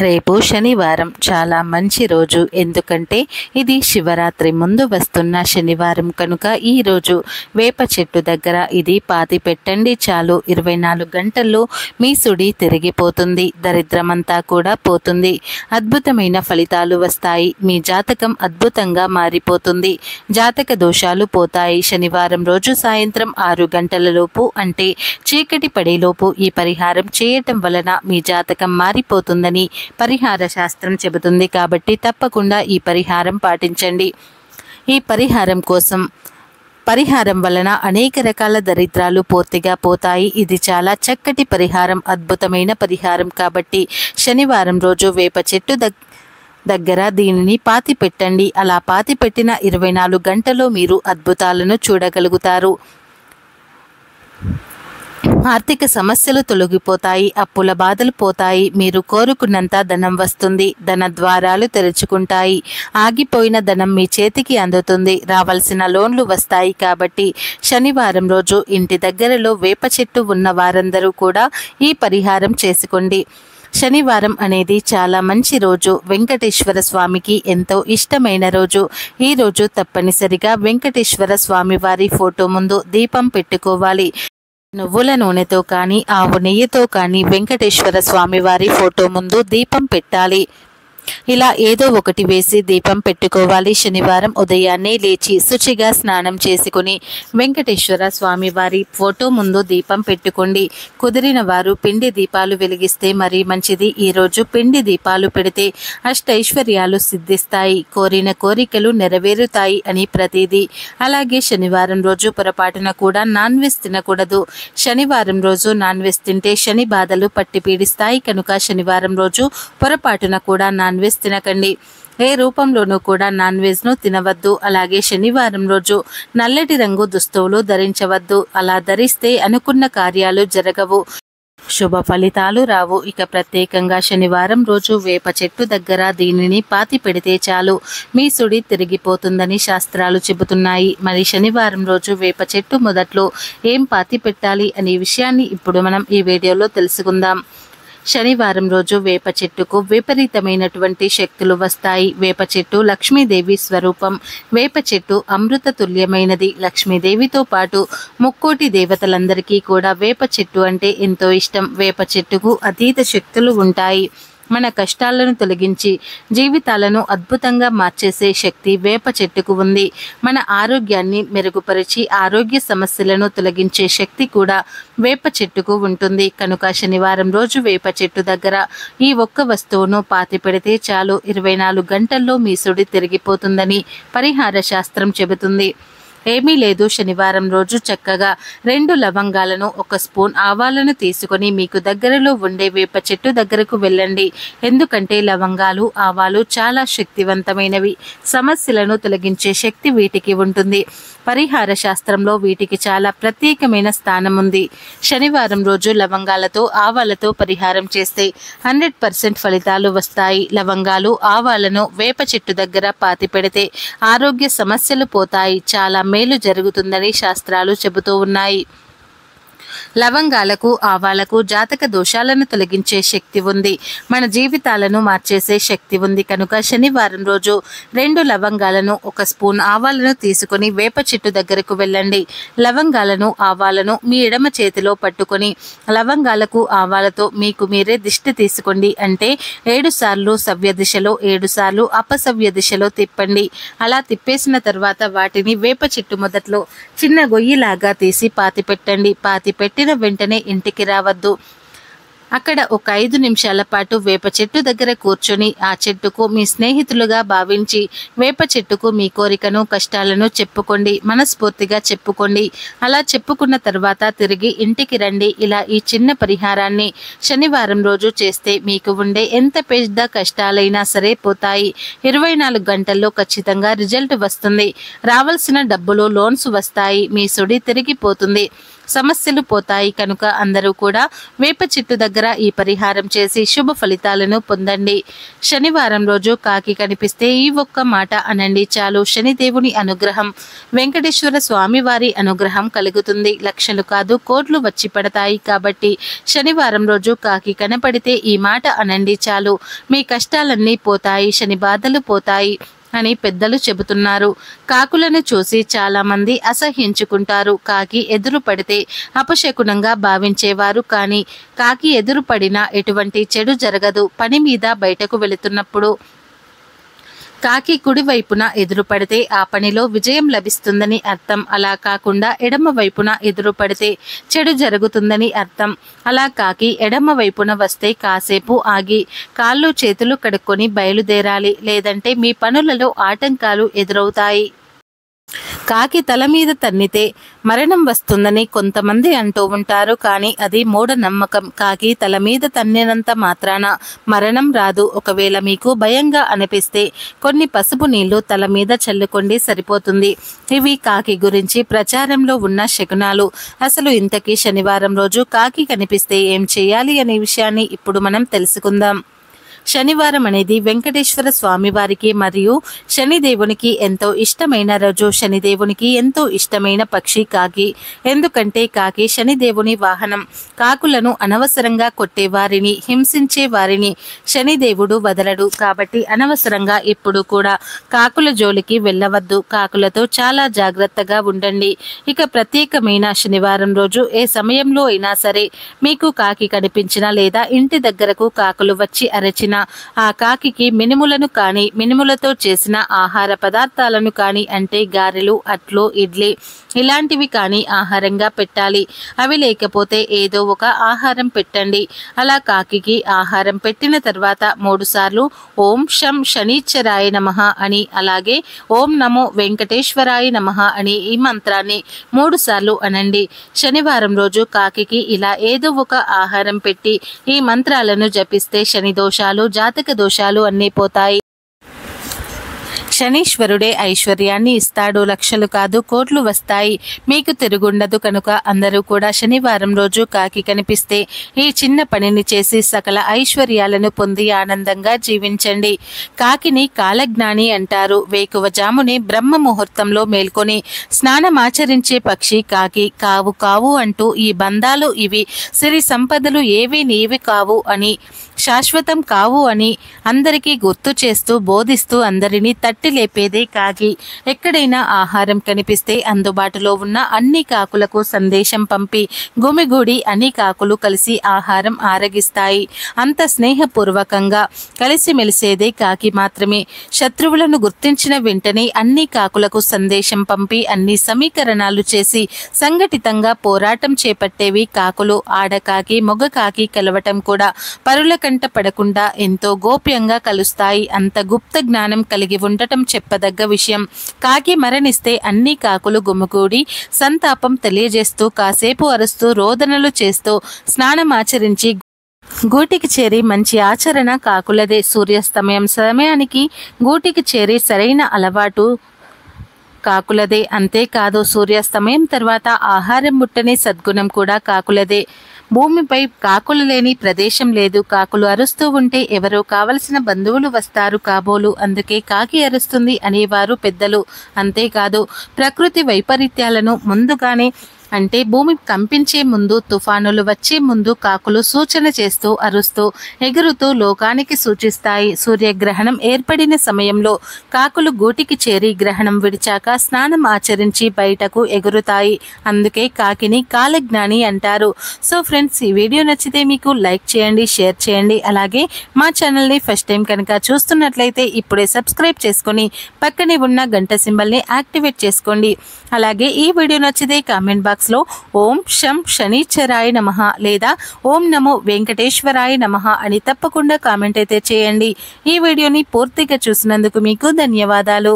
రేపు శనివారం చాలా మంచి రోజు. ఎందుకంటే ఇది శివరాత్రి ముందు వస్తున్న శనివారం కనుక ఈరోజు వేప చెట్టు దగ్గర ఇది పాతి పెట్టండి చాలు. 24 గంటల్లో మీ సుడి తిరిగిపోతుంది, దరిద్రమంతా కూడా పోతుంది, అద్భుతమైన ఫలితాలు వస్తాయి, మీ జాతకం అద్భుతంగా మారిపోతుంది, జాతక దోషాలు పోతాయి. శనివారం రోజు సాయంత్రం 6 గంటలలోపు అంటే చీకటి పడేలోపు ఈ పరిహారం చేయటం వలన మీ జాతకం మారిపోతుందని పరిహార శాస్త్రం చెబుతుంది. కాబట్టి తప్పకుండా ఈ పరిహారం పాటించండి. ఈ పరిహారం వలన అనేక రకాల దరిద్రాలు పూర్తిగా పోతాయి. ఇది చాలా చక్కటి పరిహారం, అద్భుతమైన పరిహారం. కాబట్టి శనివారం రోజు వేప చెట్టు దగ్గర దీనిని పాతి పెట్టండి. అలా పాతి పెట్టిన 24 గంటల్లో మీరు అద్భుతాలను చూడగలుగుతారు. ఆర్థిక సమస్యలు తొలగిపోతాయి, అప్పుల బాధలు పోతాయి, మీరు కోరుకున్నంత ధనం వస్తుంది, ధన ద్వారాలు తెరుచుకుంటాయి, ఆగిపోయిన ధనం మీ చేతికి అందుతుంది, రావాల్సిన లోన్లు వస్తాయి. కాబట్టి శనివారం రోజు ఇంటి దగ్గరలో వేప చెట్టు ఉన్న వారందరూ కూడా ఈ పరిహారం చేసుకోండి. శనివారం అనేది చాలా మంచి రోజు, వెంకటేశ్వర స్వామికి ఎంతో ఇష్టమైన రోజు. ఈ రోజు తప్పనిసరిగా వెంకటేశ్వర స్వామి వారి ఫోటో ముందు దీపం పెట్టుకోవాలి. నువ్వుల నూనెతో కానీ ఆవు నెయ్యితో కానీ వెంకటేశ్వర స్వామి వారి ఫోటో ముందు దీపం పెట్టాలి. ఇలా ఏదో ఒకటి వేసి దీపం పెట్టుకోవాలి. శనివారం ఉదయాన్నే లేచి శుచిగా స్నానం చేసుకుని వెంకటేశ్వర స్వామి వారి ఫోటో ముందు దీపం పెట్టుకోండి. కుదిరిన వారు పిండి దీపాలు వెలిగిస్తే మరీ మంచిది. ఈరోజు పిండి దీపాలు పెడితే అష్టైశ్వర్యాలు సిద్ధిస్తాయి, కోరిన కోరికలు నెరవేరుతాయి అని ప్రతిదీ. అలాగే శనివారం రోజు పొరపాటున కూడా నాన్ వెజ్ తినకూడదు. శనివారం రోజు నాన్ వెజ్ తింటే శని బాధలు పట్టి పీడిస్తాయి కనుక శనివారం రోజు పొరపాటున కూడా నాన్ వెజ్ తినకండి. ఏ రూపంలోనూ కూడా నాన్ వెజ్ను తినవద్దు. అలాగే శనివారం రోజు నల్లటి రంగు దుస్తువులు ధరించవద్దు. అలా ధరిస్తే అనుకున్న కార్యాలు జరగవు, శుభ ఫలితాలు రావు. ఇక ప్రత్యేకంగా శనివారం రోజు వేప చెట్టు దగ్గర దీనిని పాతి పెడితే చాలు, మీ సుడి తిరిగిపోతుందని శాస్త్రాలు చెబుతున్నాయి. మరి శనివారం రోజు వేప చెట్టు మొదట్లో ఏం పాతి పెట్టాలి అనే విషయాన్ని ఇప్పుడు మనం ఈ వీడియోలో తెలుసుకుందాం. శనివారం రోజు వేప చెట్టుకు విపరీతమైనటువంటి శక్తులు వస్తాయి. వేప చెట్టు లక్ష్మీదేవి స్వరూపం. వేప చెట్టు అమృత తుల్యమైనది. లక్ష్మీదేవితో పాటు ముక్కోటి దేవతలందరికీ కూడా వేప చెట్టు అంటే ఎంతో ఇష్టం. వేప చెట్టుకు అతీత శక్తులు ఉంటాయి. మన కష్టాలను తొలగించి జీవితాలను అద్భుతంగా మార్చేసే శక్తి వేప చెట్టుకు ఉంది. మన ఆరోగ్యాన్ని మెరుగుపరిచి ఆరోగ్య సమస్యలను తొలగించే శక్తి కూడా వేప చెట్టుకు ఉంటుంది. కనుక శనివారం రోజు వేప చెట్టు దగ్గర ఈ ఒక్క వస్తువును పాతి పెడితే చాలు, 24 గంటల్లో మీ సుడి తిరిగిపోతుందని పరిహార శాస్త్రం చెబుతుంది. ఏమీ లేదు, శనివారం రోజు చక్కగా 2 లవంగాలను 1 స్పూన్ ఆవాలను తీసుకొని మీకు దగ్గరలో ఉండే వేప చెట్టు దగ్గరకు వెళ్ళండి. ఎందుకంటే లవంగాలు ఆవాలు చాలా శక్తివంతమైనవి, సమస్యలను తొలగించే శక్తి వీటికి ఉంటుంది. పరిహార శాస్త్రంలో వీటికి చాలా ప్రత్యేకమైన స్థానం ఉంది. శనివారం రోజు లవంగాలతో ఆవాలతో పరిహారం చేస్తే 100% ఫలితాలు వస్తాయి. లవంగాలు ఆవాలను వేప చెట్టు దగ్గర పాతి పెడితే ఆరోగ్య సమస్యలు పోతాయి, చాలా మేలు జరుగుతుందని శాస్త్రాలు చెబుతూ ఉన్నాయి. లవంగాలకు ఆవాలకు జాతక దోషాలను తొలగించే శక్తి ఉంది, మన జీవితాలను మార్చేసే శక్తి ఉంది. కనుక శనివారం రోజు 2 లవంగాలను 1 స్పూన్ ఆవాలను తీసుకొని వేప చెట్టు దగ్గరకు వెళ్ళండి. లవంగాలను ఆవాలను మీ ఎడమ చేతిలో పట్టుకొని లవంగాలకు ఆవాలతో మీకు మీరే దిష్టి తీసుకోండి. అంటే 7 సార్లు సవ్య దిశలో 7 సార్లు అపసవ్య దిశలో తిప్పండి. అలా తిప్పేసిన తర్వాత వాటిని వేప చెట్టు మొదట్లో చిన్న గొయ్యిలాగా తీసి పాతి పెట్టండి. పాతి పెట్టిన వెంటనే ఇంటికి రావద్దు. అక్కడ ఒక 5 నిమిషాల పాటు వేప చెట్టు దగ్గర కూర్చొని ఆ చెట్టుకు మీ స్నేహితులుగా భావించి వేప చెట్టుకు మీ కోరికను కష్టాలను చెప్పుకోండి, మనస్ఫూర్తిగా చెప్పుకోండి. అలా చెప్పుకున్న తర్వాత తిరిగి ఇంటికి రండి. ఇలా ఈ చిన్న పరిహారాన్ని శనివారం రోజు చేస్తే మీకు ఉండే ఎంత పెద్ద కష్టాలైనా సరే పోతాయి. 24 గంటల్లో ఖచ్చితంగా రిజల్ట్ వస్తుంది. రావాల్సిన డబ్బులు లోన్స్ వస్తాయి, మీ సుడి తిరిగిపోతుంది. సమస్యలు పోతాయి కనుక అందరూ కూడా వేప చెట్టు దగ్గర ఈ పరిహారం చేసి శుభ ఫలితాలను పొందండి. శనివారం రోజు కాకి కనిపిస్తే ఈ ఒక్క మాట అనండి చాలు. శనిదేవుని అనుగ్రహం, వెంకటేశ్వర స్వామి వారి అనుగ్రహం కలుగుతుంది. లక్షలు కాదు కోట్లు వచ్చి పడతాయి. కాబట్టి శనివారం రోజు కాకి కనపడితే ఈ మాట అనండి చాలు. మీ కష్టాలన్నీ పోతాయి, శని బాధలు పోతాయి అని పెద్దలు చెబుతున్నారు. కాకులను చూసి చాలా మంది అసహ్యించుకుంటారు. కాకి ఎదురు పడితే అపశకునంగా భావించేవారు. కానీ కాకి ఎదురు పడినా ఎటువంటి చెడు జరగదు. పని మీద బయటకు వెళుతున్నప్పుడు కాకి కుడి వైపున ఎదురు పడితే ఆ పనిలో విజయం లభిస్తుందని అర్థం. అలా కాకుండా ఎడమ వైపున ఎదురు పడితే చెడు జరుగుతుందని అర్థం. అలా కాకి ఎడమ వైపున వస్తే కాసేపు ఆగి కాళ్ళు చేతులు కడుక్కొని బయలుదేరాలి. లేదంటే మీ పనులలో ఆటంకాలు ఎదురవుతాయి. కాకి తల మీద తన్నితే మరణం వస్తుందని కొంతమంది అంటూ ఉంటారు. కానీ అది మూఢనమ్మకం. కాకి తల మీద తన్నినంత మాత్రాన మరణం రాదు. ఒకవేళ మీకు భయంగా అనిపిస్తే కొన్ని పసుపు నీళ్లు తల మీద చల్లుకోండి, సరిపోతుంది. ఇవి కాకి గురించి ప్రచారంలో ఉన్న శకునాలు. అసలు ఇంతకీ శనివారం రోజు కాకి కనిపిస్తే ఏం చేయాలి అనే విషయాన్ని ఇప్పుడు మనం తెలుసుకుందాం. శనివారం అనేది వెంకటేశ్వర స్వామి వారికి మరియు శనిదేవునికి ఎంతో ఇష్టమైన రోజు. శనిదేవునికి ఎంతో ఇష్టమైన పక్షి కాకి. ఎందుకంటే కాకి శనిదేవుని వాహనం. కాకులను అనవసరంగా కొట్టే వారిని, హింసించే వారిని శనిదేవుడు వదలడు. కాబట్టి అనవసరంగా ఎప్పుడు కూడా కాకుల జోలికి వెళ్ళవద్దు. కాకులతో చాలా జాగ్రత్తగా ఉండండి. ఇక ప్రత్యేకమైన శనివారం రోజు ఏ సమయంలో అయినా సరే మీకు కాకి కనిపించినా లేదా ఇంటి దగ్గరకు కాకులు వచ్చి అరచిన ఆ కాకికి మినుములను కానీ, మినుములతో చేసిన ఆహార పదార్థాలను కానీ, అంటే గారెలు, అట్లు, ఇడ్లీ ఇలాంటివి కానీ ఆహారంగా పెట్టాలి. అవి లేకపోతే ఏదో ఒక ఆహారం పెట్టండి. అలా కాకికి ఆహారం పెట్టిన తర్వాత 3 సార్లు ఓం శం శనీశ్వరాయ నమః అని, అలాగే ఓం నమో వెంకటేశ్వరాయ నమః అని ఈ మంత్రాన్ని 3 సార్లు అనండి. శనివారం రోజు కాకికి ఇలా ఏదో ఒక ఆహారం పెట్టి ఈ మంత్రాలను జపిస్తే శని దోషాలు, జాతక దోషాలు అన్నీ పోతాయి. శనీశ్వరుడే ఐశ్వర్యాన్ని ఇస్తాడు. లక్షలు కాదు కోట్లు వస్తాయి. మీకు తిరుగుండదు. కనుక అందరూ కూడా శనివారం రోజు కాకి కనిపిస్తే ఈ చిన్న పనిని చేసి సకల ఐశ్వర్యాలను పొంది ఆనందంగా జీవించండి. కాకిని కాలజ్ఞాని అంటారు. వేకువజామునే బ్రహ్మ ముహూర్తంలో మేల్కొని స్నానమాచరించే పక్షి కాకి. కావు కావు అంటూ ఈ బంధాలు ఇవి, సిరి సంపదలు ఏవి నీవి కావు అని, శాశ్వతం కావు అని అందరికీ గుర్తు చేస్తూ బోధిస్తూ అందరినీ తట్టి లేపేదే కాకి. ఎక్కడైనా ఆహారం కనిపిస్తే అందుబాటులో ఉన్న అన్ని కాకులకు సందేశం పంపి గుమిగూడి అన్ని కాకులు కలిసి ఆహారం ఆరగిస్తాయి. అంత స్నేహపూర్వకంగా కలిసిమెలిసేదే కాకి మాత్రమే. శత్రువులను గుర్తించిన వెంటనే అన్ని కాకులకు సందేశం పంపి అన్ని సమీకరణాలు చేసి సంఘటితంగా పోరాటం చేపట్టేవి కాకులు. ఆడకాకి మొగ కాకి కలవటం కూడా పరుల కంట పడకుండా ఎంతో గోప్యంగా కలుస్తాయి. అంత గుప్త జ్ఞానం కలిగి ఉండటం చెప్పదగ్గ విషయం. కాకి మరణిస్తే అన్ని కాకులు గుమిగూడి సంతాపం తెలియజేస్తూ కాసేపు అరుస్తూ రోదనలు చేస్తూ స్నానమాచరించి గూటికి చేరి మంచి ఆచరణ కాకులదే. సూర్యాస్తమయం సమయానికి గూటికి చేరి సరైన అలవాటు కాకులదే. అంతేకాదు సూర్యాస్తమయం తర్వాత ఆహారం ముట్టని సద్గుణం కూడా కాకులదే. భూమిపై కాకులు లేని ప్రదేశం లేదు. కాకులు అరుస్తూ ఉంటే ఎవరో కావలసిన బంధువులు వస్తారు కాబోలు. అందుకే కాకి అరుస్తుంది అనేవారు పెద్దలు. అంతేకాదు ప్రకృతి వైపరీత్యాలను ముందుగానే, అంటే భూమి కంపించే ముందు, తుఫానులు వచ్చే ముందు కాకులు సూచన చేస్తూ అరుస్తూ ఎగురుతూ లోకానికి సూచిస్తాయి. సూర్యగ్రహణం ఏర్పడిన సమయంలో కాకులు గూటికి చేరి గ్రహణం విడిచాక స్నానం ఆచరించి బయటకు ఎగురుతాయి. అందుకే కాకిని కాలజ్ఞాని అంటారు. సో ఫ్రెండ్స్, ఈ వీడియో నచ్చితే మీకు లైక్ చేయండి, షేర్ చేయండి. అలాగే మా ఛానల్ని ఫస్ట్ టైం కనుక చూస్తున్నట్లయితే ఇప్పుడే సబ్స్క్రైబ్ చేసుకొని పక్కనే ఉన్న గంట సింబల్ని యాక్టివేట్ చేసుకోండి. అలాగే ఈ వీడియో నచ్చితే కామెంట్ బాక్స్ లో ఓం శం శనీశ్వరాయ నమః లేదా ఓం నమో వెంకటేశ్వరాయ నమః అని తప్పకుండా కామెంట్ అయితే చేయండి. ఈ వీడియోని పూర్తిగా చూసినందుకు మీకు ధన్యవాదాలు.